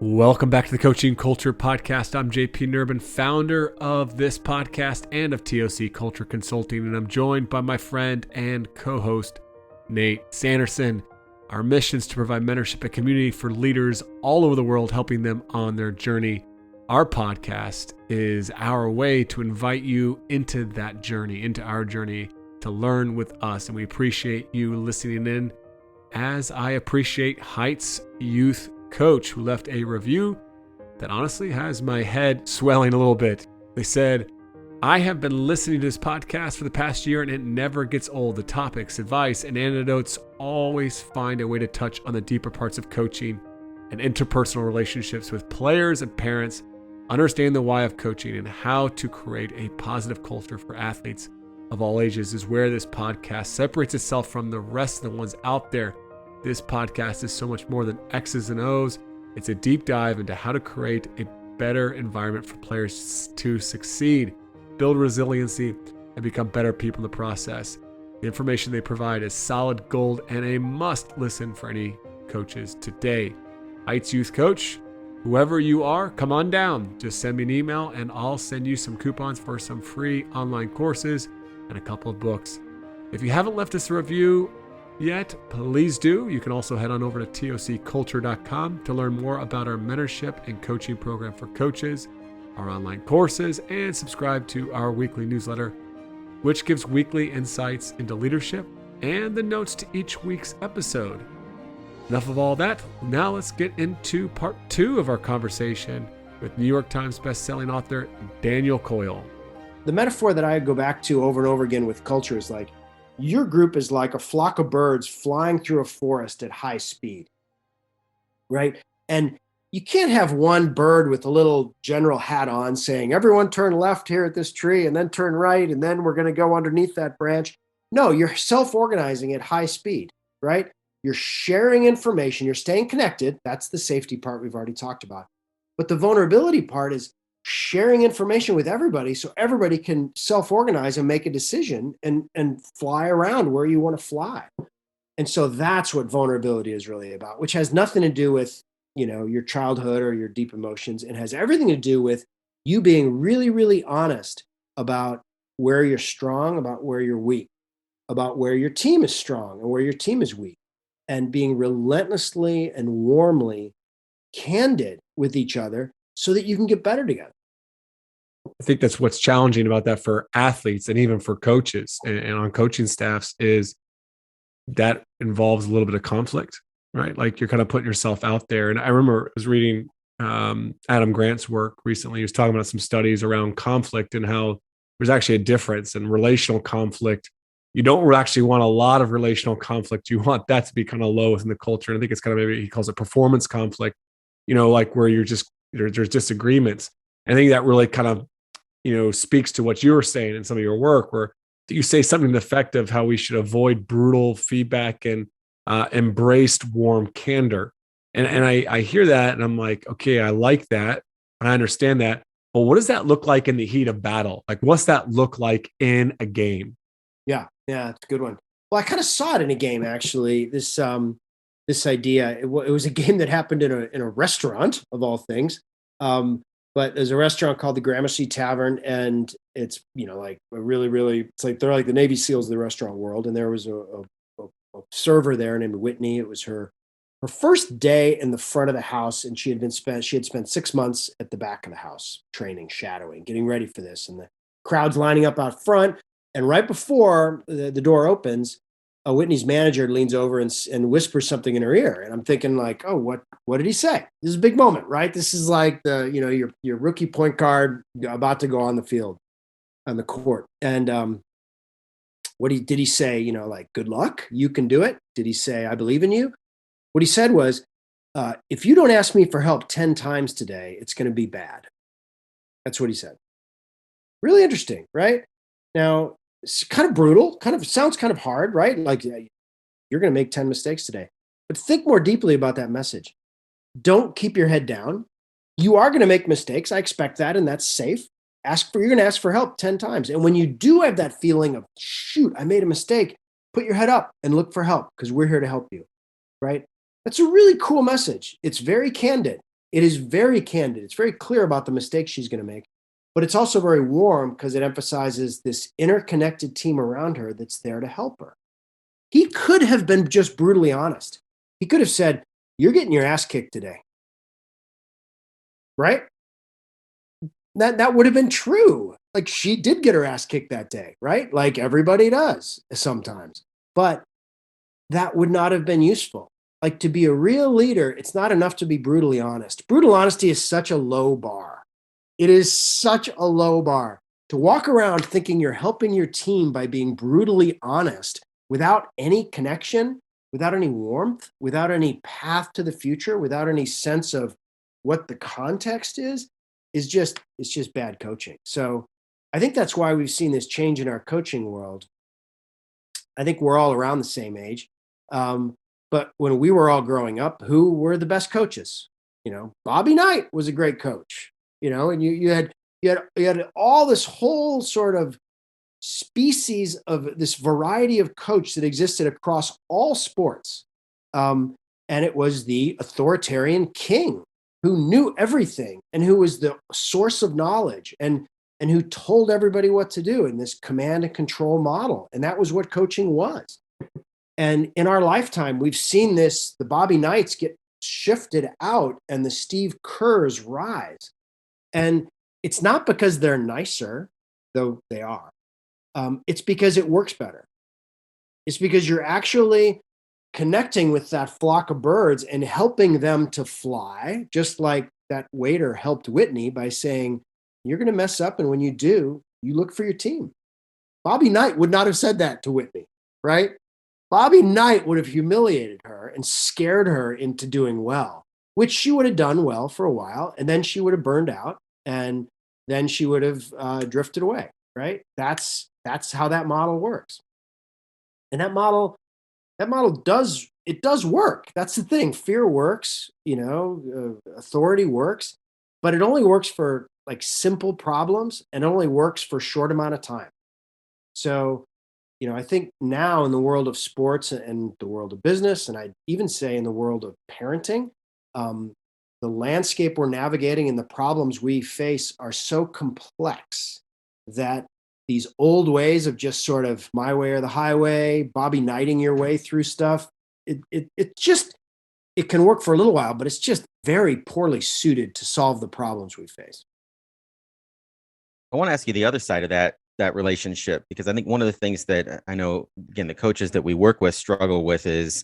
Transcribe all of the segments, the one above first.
Welcome back to the Coaching Culture Podcast. I'm JP Nurbin, founder of this podcast and of TOC Culture Consulting, and I'm joined by my friend and co-host, Nate Sanderson. Our mission is to provide mentorship and community for leaders all over the world, helping them on their journey. Our podcast is our way to invite you into that journey, into our journey, to learn with us, and we appreciate you listening in, as I appreciate Heights Youth Coach, who left a review that honestly has my head swelling a little bit. They said, I have been listening to this podcast for the past year and it never gets old. The topics, advice, and anecdotes always find a way to touch on the deeper parts of coaching and interpersonal relationships with players and parents, understand the why of coaching and how to create a positive culture for athletes of all ages is where this podcast separates itself from the rest of the ones out there. This podcast is so much more than X's and O's. It's a deep dive into how to create a better environment for players to succeed, build resiliency, and become better people in the process. The information they provide is solid gold and a must listen for any coaches today. Heights Youth Coach, whoever you are, come on down. Just send me an email and I'll send you some coupons for some free online courses and a couple of books. If you haven't left us a review yet, please do. You can also head on over to tocculture.com to learn more about our mentorship and coaching program for coaches, our online courses, and subscribe to our weekly newsletter, which gives weekly insights into leadership and the notes to each week's episode. Enough of all that. Now let's get into part 2 of our conversation with New York Times bestselling author Daniel Coyle. The metaphor that I go back to over and over again with culture is like, your group is like a flock of birds flying through a forest at high speed, right? And you can't have one bird with a little general hat on saying, everyone turn left here at this tree and then turn right, and then we're going to go underneath that branch. No, you're self-organizing at high speed, right? You're sharing information, you're staying connected. That's the safety part we've already talked about. But the vulnerability part is sharing information with everybody so everybody can self-organize and make a decision and fly around where you want to fly. And so that's what vulnerability is really about, which has nothing to do with, your childhood or your deep emotions. It has everything to do with you being really, really honest about where you're strong, about where you're weak, about where your team is strong and where your team is weak, and being relentlessly and warmly candid with each other so that you can get better together. I think that's what's challenging about that for athletes and even for coaches and on coaching staffs is that involves a little bit of conflict, right? Like you're kind of putting yourself out there. And I remember I was reading Adam Grant's work recently. He was talking about some studies around conflict and how there's actually a difference in relational conflict. You don't actually want a lot of relational conflict. You want that to be kind of low within the culture. And I think it's kind of, maybe he calls it performance conflict, like where there's disagreements. I think that really kind of, speaks to what you were saying in some of your work, where you say something to the effect of how we should avoid brutal feedback and embraced warm candor. And I hear that and I'm like, okay, I like that. I understand that. But what does that look like in the heat of battle? Like, what's that look like in a game? Yeah, it's a good one. Well, I kind of saw it in a game, actually, this idea. It was a game that happened in a restaurant, of all things. But there's a restaurant called the Gramercy Tavern, and it's, like a really, really, it's like, they're like the Navy SEALs of the restaurant world. And there was a server there named Whitney. It was her first day in the front of the house. And she had spent 6 months at the back of the house, training, shadowing, getting ready for this. And the crowd's lining up out front. And right before the door opens, Whitney's manager leans over and whispers something in her ear. And I'm thinking like, oh, what did he say? This is a big moment, right? This is like your rookie point guard about to go on the field, on the court. And did he say, like, good luck, you can do it? Did he say, I believe in you? What he said was, if you don't ask me for help 10 times today, it's going to be bad. That's what he said. Really interesting, right? Now, it's kind of brutal, sounds kind of hard, right? Like, you're going to make 10 mistakes today. But think more deeply about that message. Don't keep your head down. You are going to make mistakes. I expect that, and that's safe. You're going to ask for help 10 times. And when you do have that feeling of, shoot, I made a mistake, put your head up and look for help because we're here to help you, right? That's a really cool message. It's very candid. It is very candid. It's very clear about the mistakes she's going to make, but it's also very warm because it emphasizes this interconnected team around her that's there to help her. He could have been just brutally honest. He could have said, "You're getting your ass kicked today." Right? That would have been true. Like, she did get her ass kicked that day, right? Like everybody does sometimes. But that would not have been useful. Like, to be a real leader, it's not enough to be brutally honest. Brutal honesty is such a low bar. It is such a low bar. To walk around thinking you're helping your team by being brutally honest without any connection, without any warmth, without any path to the future, without any sense of what the context is just it's just bad coaching. So I think that's why we've seen this change in our coaching world. I think we're all around the same age. But when we were all growing up, who were the best coaches? Bobby Knight was a great coach, and you had all this whole sort of species of this variety of coach that existed across all sports. And it was the authoritarian king who knew everything and who was the source of knowledge and who told everybody what to do in this command and control model. And that was what coaching was. And in our lifetime, we've seen the Bobby Knights get shifted out and the Steve Kerrs rise. And it's not because they're nicer, though they are. It's because it works better. It's because you're actually connecting with that flock of birds and helping them to fly, just like that waiter helped Whitney by saying, "You're going to mess up. And when you do, you look for your team." Bobby Knight would not have said that to Whitney, right? Bobby Knight would have humiliated her and scared her into doing well, which she would have done well for a while. And then she would have burned out and then she would have drifted away, right? That's how that model works. And that model does work. That's the thing. Fear works, authority works, but it only works for like simple problems and it only works for a short amount of time. So, I think now in the world of sports and the world of business, and I'd even say in the world of parenting, um, the landscape we're navigating and the problems we face are so complex that these old ways of just sort of my way or the highway, Bobby Knighting your way through stuff, it can work for a little while, but it's just very poorly suited to solve the problems we face. I want to ask you the other side of that relationship, because I think one of the things that I know, again, the coaches that we work with struggle with is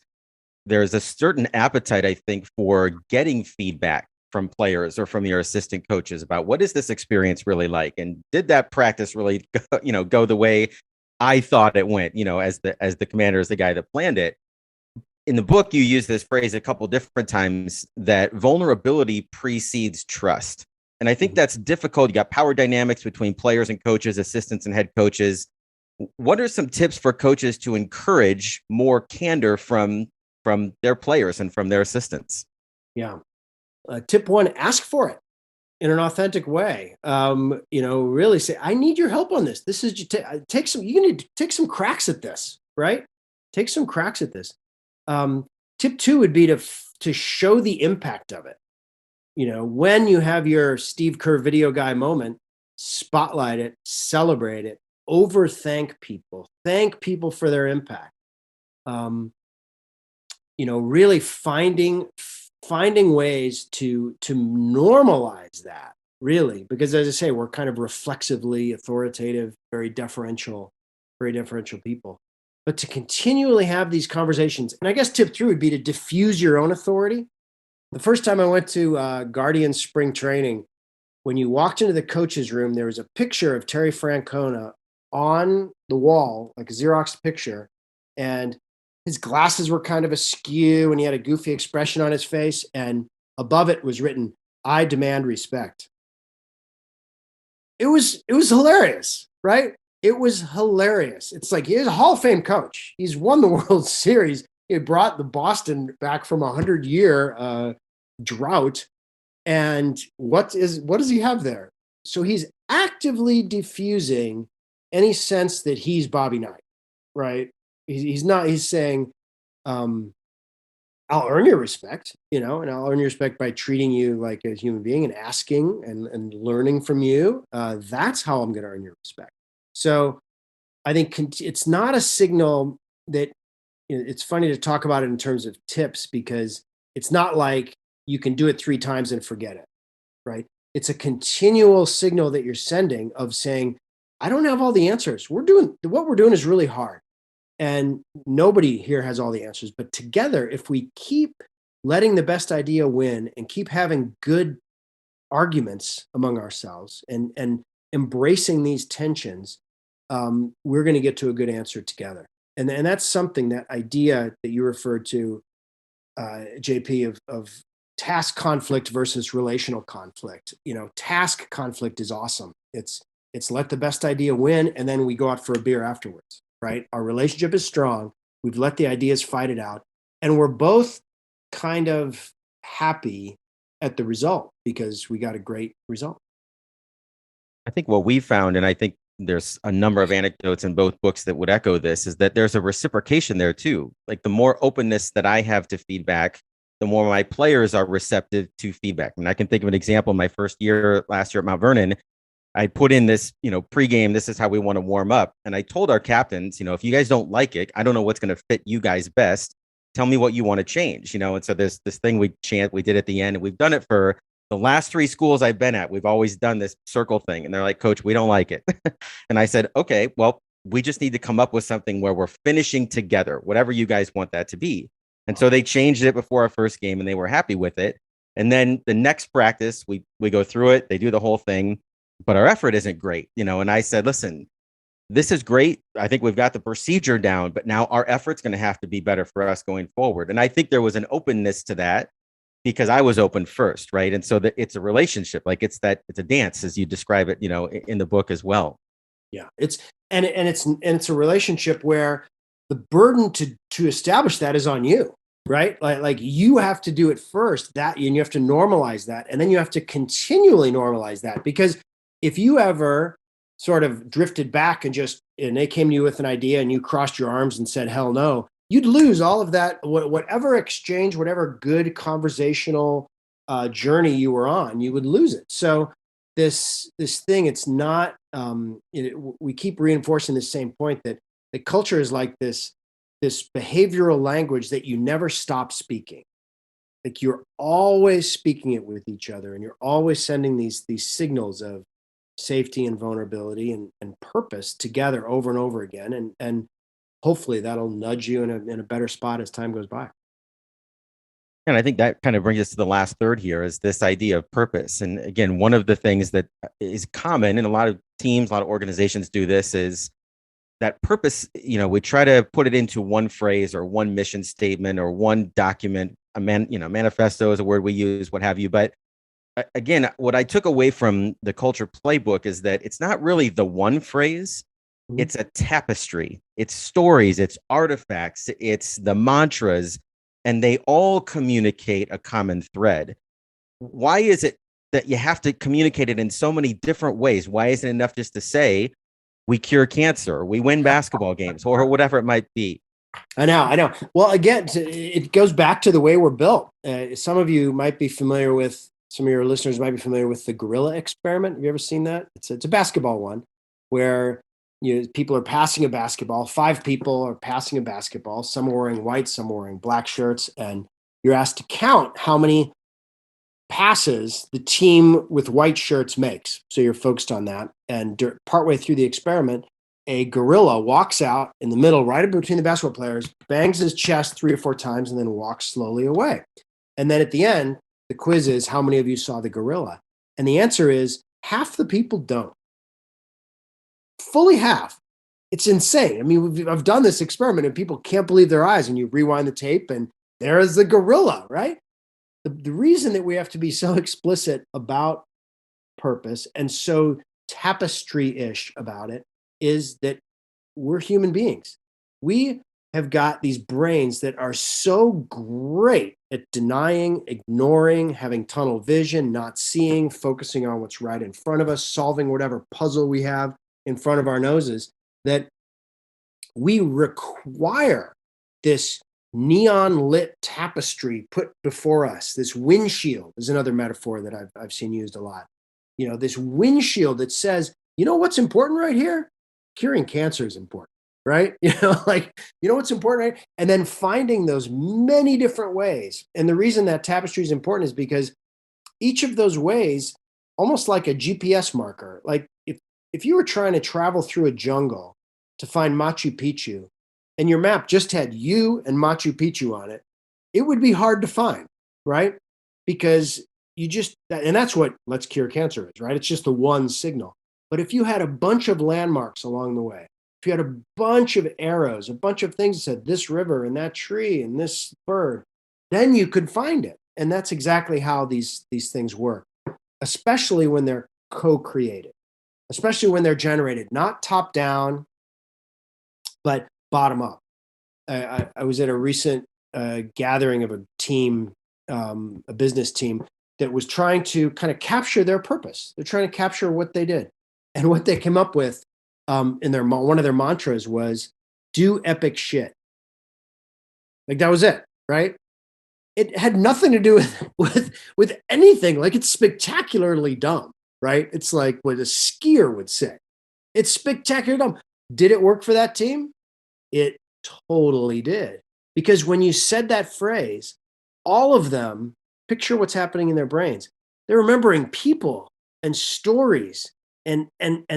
there's a certain appetite, I think, for getting feedback from players or from your assistant coaches about what is this experience really like, and did that practice really go the way I thought it went, as the commander, as the guy that planned it. In the book, you use this phrase a couple different times, that vulnerability precedes trust. And I think that's difficult. You got power dynamics between players and coaches, assistants and head coaches. What are some tips for coaches to encourage more candor from their players and from their assistants? Yeah. Tip one: ask for it in an authentic way. Really say, "I need your help on this. This is take some. You need to take some cracks at this, right? Take some cracks at this." Tip two would be to show the impact of it. When you have your Steve Kerr video guy moment, spotlight it, celebrate it, thank people for their impact. Really finding ways to normalize that, really, because as I say, we're kind of reflexively authoritative, very deferential people. But to continually have these conversations, and I guess tip three would be to diffuse your own authority. The first time I went to Guardian spring training, when you walked into the coach's room, there was a picture of Terry Francona on the wall, like a Xerox picture, and his glasses were kind of askew and he had a goofy expression on his face, and above it was written, "I demand respect." It was hilarious, right? It was hilarious. It's like, he's a Hall of Fame coach. He's won the World Series. He brought the Boston back from 100-year drought. And what does he have there? So he's actively diffusing any sense that he's Bobby Knight, right? He's not. He's saying, I'll earn your respect, and I'll earn your respect by treating you like a human being and asking and learning from you. That's how I'm going to earn your respect. So I think it's not a signal that it's funny to talk about it in terms of tips, because it's not like you can do it 3 times and forget it, right? It's a continual signal that you're sending of saying, I don't have all the answers. What we're doing is really hard. And nobody here has all the answers. But together, if we keep letting the best idea win and keep having good arguments among ourselves and embracing these tensions, we're going to get to a good answer together. And that's something, that idea that you referred to, JP, of task conflict versus relational conflict. Task conflict is awesome. It's let the best idea win, and then we go out for a beer afterwards, right? Our relationship is strong. We've let the ideas fight it out, and we're both kind of happy at the result because we got a great result. I think what we found, and I think there's a number of anecdotes in both books that would echo this, is that there's a reciprocation there too. Like the more openness that I have to feedback, the more my players are receptive to feedback. And I can think of an example. My first year, last year at Mount Vernon, I put in this, pregame, this is how we want to warm up. And I told our captains, if you guys don't like it, I don't know what's going to fit you guys best. Tell me what you want to change, And so there's this thing we did at the end, and we've done it for the last 3 schools I've been at. We've always done this circle thing. And they're like, Coach, we don't like it. And I said, okay, well, we just need to come up with something where we're finishing together, whatever you guys want that to be. And so they changed it before our first game, and they were happy with it. And then the next practice, we go through it, they do the whole thing, but our effort isn't great, And I said, listen, this is great. I think we've got the procedure down, but now our effort's going to have to be better for us going forward. And I think there was an openness to that because I was open first, right? And so that it's a relationship, like it's a dance, as you describe it, in the book as well. Yeah, it's a relationship where the burden to establish that is on you, right? Like you have to do it first, and you have to normalize that, and then you have to continually normalize that, because if you ever sort of drifted back and they came to you with an idea and you crossed your arms and said hell no, you'd lose all of that, whatever exchange, whatever good conversational journey you were on, you would lose it. So this thing, it's not, we keep reinforcing the same point, that the culture is like this behavioral language that you never stop speaking. Like you're always speaking it with each other, and you're always sending these signals of safety and vulnerability and purpose together over and over again. And hopefully that'll nudge you in a better spot as time goes by. And I think that kind of brings us to the last third here, is this idea of purpose. And again, one of the things that is common in a lot of teams, a lot of organizations do this, is that purpose, we try to put it into one phrase or one mission statement or one document, manifesto is a word we use, what have you. But again, what I took away from the culture playbook is that it's not really the one phrase. It's a tapestry. It's stories, it's artifacts, it's the mantras, and they all communicate a common thread. Why is it that you have to communicate it in so many different ways? Why isn't it enough just to say we cure cancer, we win basketball games, or whatever it might be? I know. Well, again, it goes back to the way we're built. Some of you might be familiar with, some of your listeners might be familiar with the gorilla experiment. Have you ever seen that? It's a basketball one where people are passing a basketball. 5 people are passing a basketball. Some are wearing white, some are wearing black shirts, and you're asked to count how many passes the team with white shirts makes. So you're focused on that. And partway through the experiment, a gorilla walks out in the middle, right in between the basketball players, bangs his chest 3 or 4 times, and then walks slowly away. And then at the end, the quiz is, how many of you saw the gorilla? And the answer is half the people don't. Fully half. It's insane. I mean, I've done this experiment and people can't believe their eyes, and you rewind the tape and there is the gorilla, right? The reason that we have to be so explicit about purpose and so tapestry-ish about it is that we're human beings. We have got these brains that are so great at denying, ignoring, having tunnel vision, not seeing, focusing on what's right in front of us, solving whatever puzzle we have in front of our noses, that we require this neon lit tapestry put before us. This windshield is another metaphor that I've seen used a lot. This windshield that says, you know what's important right here? Curing cancer is important, right? What's important, right? And then finding those many different ways. And the reason that tapestry is important is because each of those ways, almost like a GPS marker, like if you were trying to travel through a jungle to find Machu Picchu, and your map just had you and Machu Picchu on it, it would be hard to find, right? Because and that's what Let's Cure Cancer is, right? It's just the one signal. But if you had a bunch of landmarks along the way, if you had a bunch of arrows, a bunch of things that said this river and that tree and this bird, then you could find it. And that's exactly how these things work, especially when they're co-created, especially when they're generated, not top down, but bottom up. I was at a recent gathering of a team, a business team that was trying to kind of capture their purpose. They're trying to capture what they did. And what they came up with in one of their mantras was, do epic shit. Like that was it, right? It had nothing to do with anything. Like it's spectacularly dumb, right? It's like what a skier would say. It's spectacularly dumb. Did it work for that team? It totally did. Because when you said that phrase, all of them, picture what's happening in their brains. They're remembering people and stories and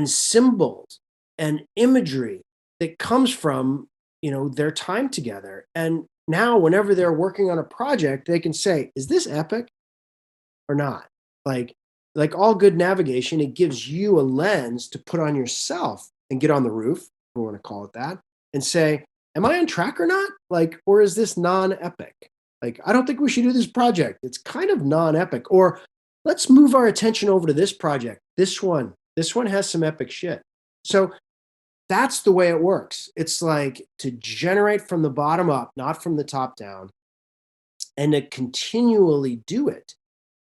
symbols and imagery that comes from, their time together. And now whenever they're working on a project, they can say, is this epic or not? Like all good navigation, it gives you a lens to put on yourself and get on the roof, if we want to call it that, and say, am I on track or not? Or is this non-epic? I don't think we should do this project. It's kind of non-epic. Or let's move our attention over to this project. This one has some epic shit. So that's the way it works. It's like to generate from the bottom up, not from the top down, and to continually do it.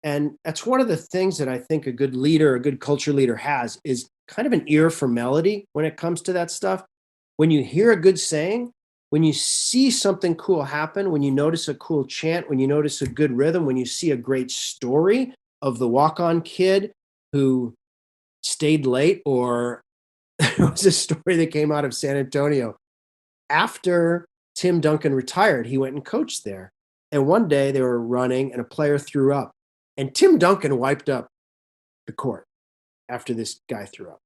And that's one of the things that I think a good leader, a good culture leader has, is kind of an ear for melody when it comes to that stuff. When you hear a good saying, when you see something cool happen, when you notice a cool chant, when you notice a good rhythm, when you see a great story of the walk-on kid who stayed late, or there was a story that came out of San Antonio. After Tim Duncan retired, he went and coached there. And one day they were running and a player threw up. And Tim Duncan wiped up the court after this guy threw up.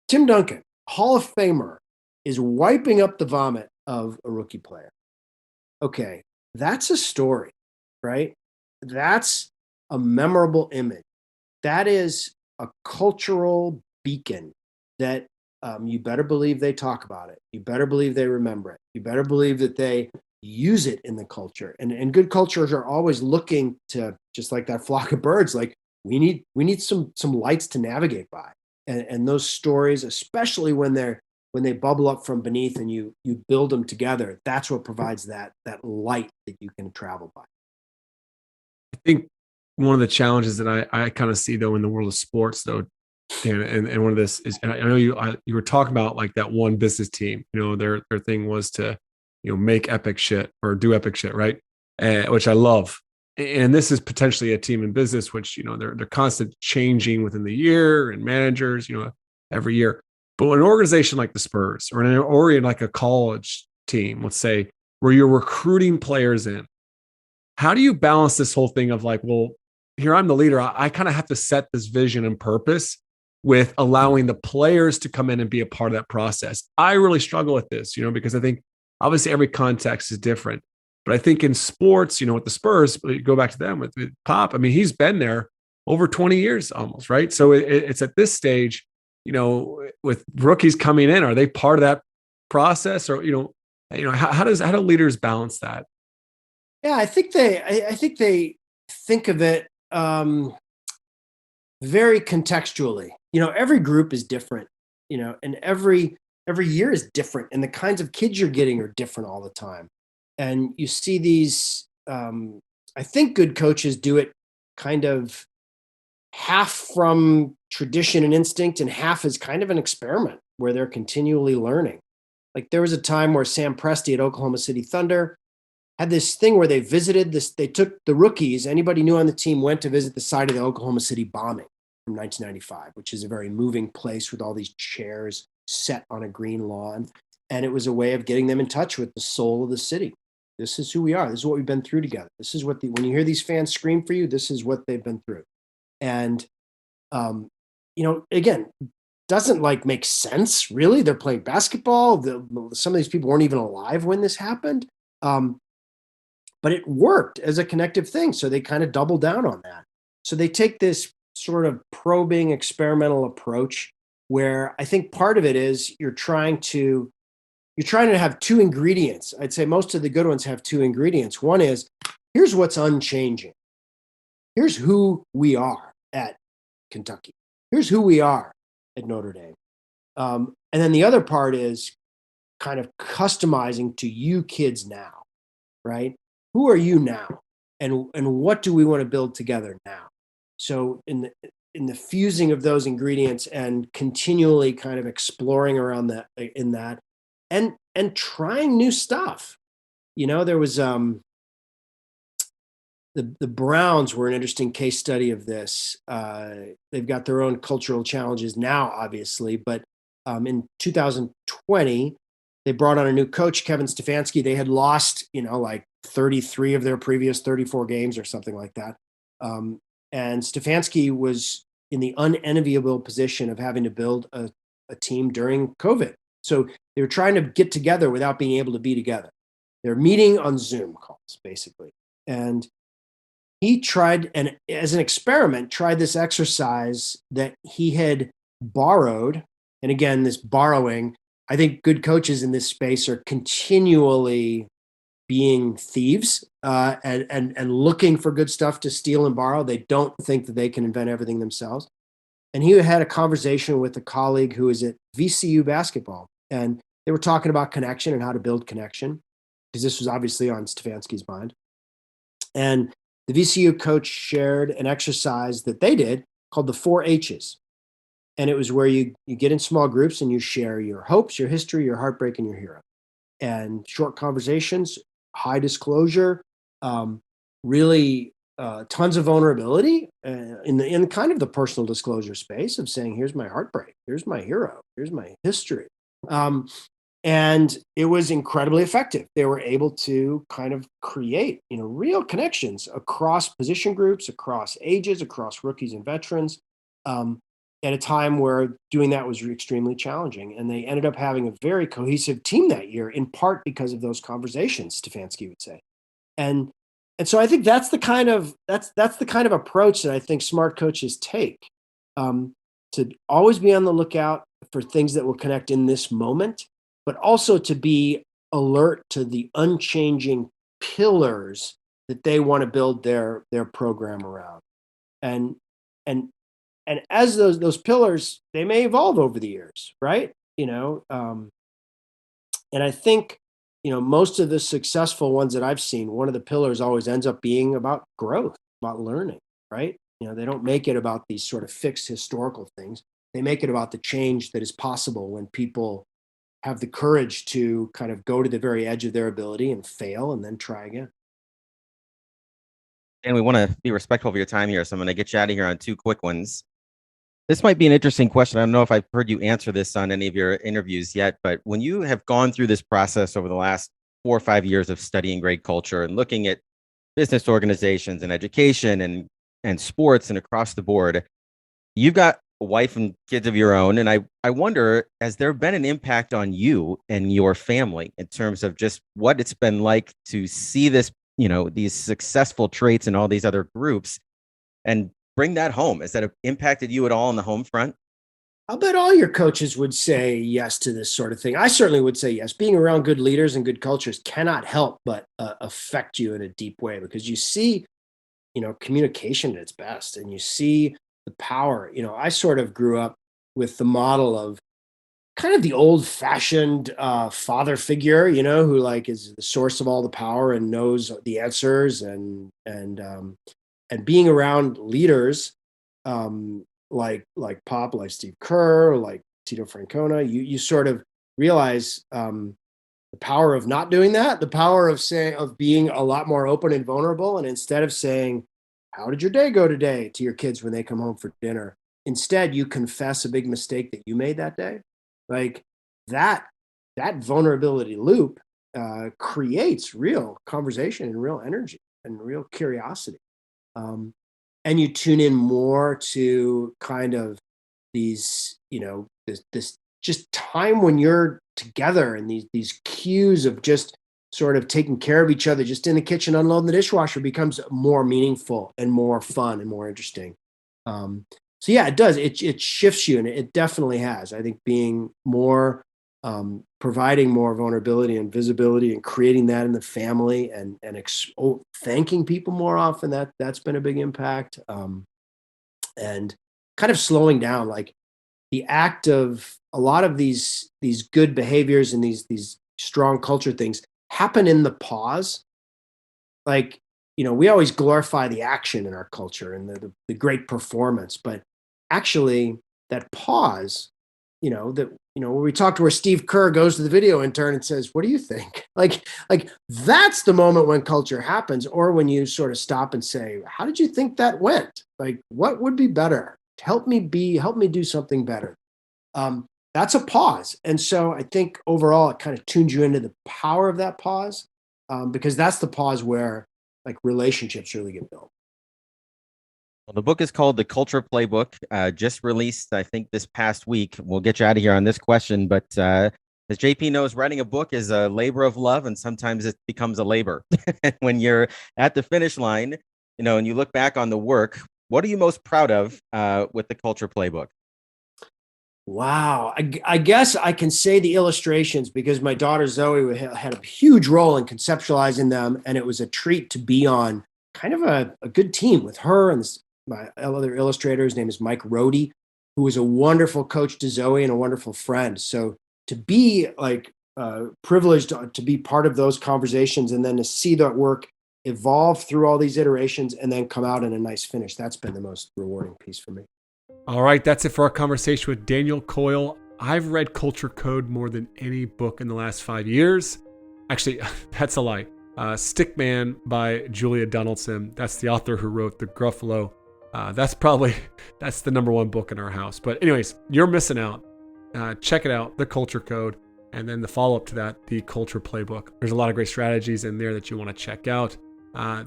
Tim Duncan, Hall of Famer, is wiping up the vomit of a rookie player. Okay, that's a story, right? That's a memorable image. That is a cultural beacon that you better believe they talk about it. You better believe they remember it. You better believe that they use it in the culture. And good cultures are always looking to, just like that flock of birds, like we need some lights to navigate by. And those stories, especially when they bubble up from beneath and you build them together, that's what provides that light that you can travel by. I think one of the challenges that I kind of see though in the world of sports though, Dan, and one of this is, and I know you were talking about like that one business team, their thing was to, make epic shit or do epic shit, right? Which I love. And this is potentially a team in business, which, they're constant changing within the year and managers, every year. But an organization like the Spurs or in like a college team, let's say, where you're recruiting players in, how do you balance this whole thing of like, well, here I'm the leader. I kind of have to set this vision and purpose with allowing the players to come in and be a part of that process. I really struggle with this, because I think obviously every context is different. But I think in sports, with the Spurs, go back to them with Pop. I mean, he's been there over 20 years almost, right? So it's at this stage, with rookies coming in, are they part of that process, or how do leaders balance that? Yeah, I think they think of it very contextually. Every group is different, and every year is different, and the kinds of kids you're getting are different all the time. And you see these, I think good coaches do it kind of half from tradition and instinct and half as kind of an experiment where they're continually learning. Like there was a time where Sam Presti at Oklahoma City Thunder had this thing where they visited this. They took the rookies. Anybody new on the team went to visit the site of the Oklahoma City bombing from 1995, which is a very moving place with all these chairs set on a green lawn. And it was a way of getting them in touch with the soul of the city. This is who we are. This is what we've been through together. This is what when you hear these fans scream for you, this is what they've been through. And, again, doesn't like make sense, really. They're playing basketball. Some of these people weren't even alive when this happened. But it worked as a connective thing. So they kind of double down on that. So they take this sort of probing experimental approach where I think part of it is you're trying to have two ingredients. I'd say most of the good ones have two ingredients. One is, here's what's unchanging. Here's who we are at Kentucky. Here's who we are at Notre Dame. And then the other part is kind of customizing to you kids now, right? Who are you now? And what do we want to build together now? So in the fusing of those ingredients and continually kind of exploring around that in that and trying new stuff. There was the Browns were an interesting case study of this. They've got their own cultural challenges now, obviously, but in 2020, they brought on a new coach, Kevin Stefanski. They had lost, like 33 of their previous 34 games or something like that. And Stefanski was in the unenviable position of having to build a team during COVID. So they were trying to get together without being able to be together. They're meeting on Zoom calls, basically. And he tried, and as an experiment, tried this exercise that he had borrowed. And again, this borrowing, I think good coaches in this space are continually being thieves and looking for good stuff to steal and borrow. They don't think that they can invent everything themselves. And he had a conversation with a colleague who is at VCU basketball. And they were talking about connection and how to build connection, because this was obviously on Stefanski's mind. And the VCU coach shared an exercise that they did called the 4 H's. And it was where you get in small groups and you share your hopes, your history, your heartbreak, and your hero. And short conversations, high disclosure, really tons of vulnerability in kind of the personal disclosure space of saying, here's my heartbreak, here's my hero, here's my history. And it was incredibly effective. They were able to kind of create, real connections across position groups, across ages, across rookies and veterans, at a time where doing that was extremely challenging. And they ended up having a very cohesive team that year, in part because of those conversations, Stefanski would say. And so I think that's the kind of approach that I think smart coaches take, to always be on the lookout for things that will connect in this moment, but also to be alert to the unchanging pillars that they want to build their program around. And as those pillars, they may evolve over the years, right? And I think, most of the successful ones that I've seen, one of the pillars always ends up being about growth, about learning, right? They don't make it about these sort of fixed historical things. They make it about the change that is possible when people have the courage to kind of go to the very edge of their ability and fail and then try again. And we want to be respectful of your time here, so I'm going to get you out of here on two quick ones. This might be an interesting question. I don't know if I've heard you answer this on any of your interviews yet, but when you have gone through this process over the last 4 or 5 years of studying great culture and looking at business organizations and education and sports and across the board, you've got a wife and kids of your own. And I wonder, has there been an impact on you and your family in terms of just what it's been like to see this, these successful traits in all these other groups and bring that home? Has that impacted you at all on the home front? I'll bet all your coaches would say yes to this sort of thing. I certainly would say yes. Being around good leaders and good cultures cannot help but affect you in a deep way, because you see, communication at its best, and you see the power. I sort of grew up with the model of kind of the old-fashioned father figure, who like is the source of all the power and knows the answers, and being around leaders like Pop, like Steve Kerr, like Tito Francona, you sort of realize the power of not doing that, the power of being a lot more open and vulnerable. And instead of saying, how did your day go today to your kids when they come home for dinner? Instead, you confess a big mistake that you made that day. Like that vulnerability loop creates real conversation and real energy and real curiosity. And you tune in more to kind of these, this just time when you're together, and these cues of just sort of taking care of each other just in the kitchen, unloading the dishwasher, becomes more meaningful and more fun and more interesting. So yeah, it does. It shifts you, and it definitely has. I think being more, providing more vulnerability and visibility, and creating that in the family, and thanking people more often. That's been a big impact. And kind of slowing down, like the act of a lot of these good behaviors and these strong culture things happen in the pause. Like, we always glorify the action in our culture and the great performance, but actually that pause, where we talked to where Steve Kerr goes to the video intern and says, what do you think? Like that's the moment when culture happens, or when you sort of stop and say, how did you think that went? Like, what would be better? Help me do something better. That's a pause. And so I think overall it kind of tunes you into the power of that pause, because that's the pause where like relationships really get built. Well, the book is called The Culture Playbook, just released, I think, this past week. We'll get you out of here on this question, but as JP knows, writing a book is a labor of love, and sometimes it becomes a labor. When you're at the finish line, and you look back on the work, what are you most proud of with The Culture Playbook? Wow. I guess I can say the illustrations, because my daughter Zoe had a huge role in conceptualizing them. And it was a treat to be on kind of a good team with her and my other illustrator. His name is Mike Rohde, who was a wonderful coach to Zoe and a wonderful friend. So to be like privileged to be part of those conversations, and then to see that work evolve through all these iterations and then come out in a nice finish, that's been the most rewarding piece for me. All right, that's it for our conversation with Daniel Coyle. I've read Culture Code more than any book in the last 5 years. Actually, that's a lie. Stickman by Julia Donaldson. That's the author who wrote The Gruffalo. That's the number one book in our house. But anyways, you're missing out. Check it out, The Culture Code. And then the follow-up to that, The Culture Playbook. There's a lot of great strategies in there that you want to check out.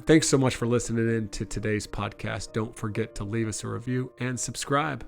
Thanks so much for listening in to today's podcast. Don't forget to leave us a review and subscribe.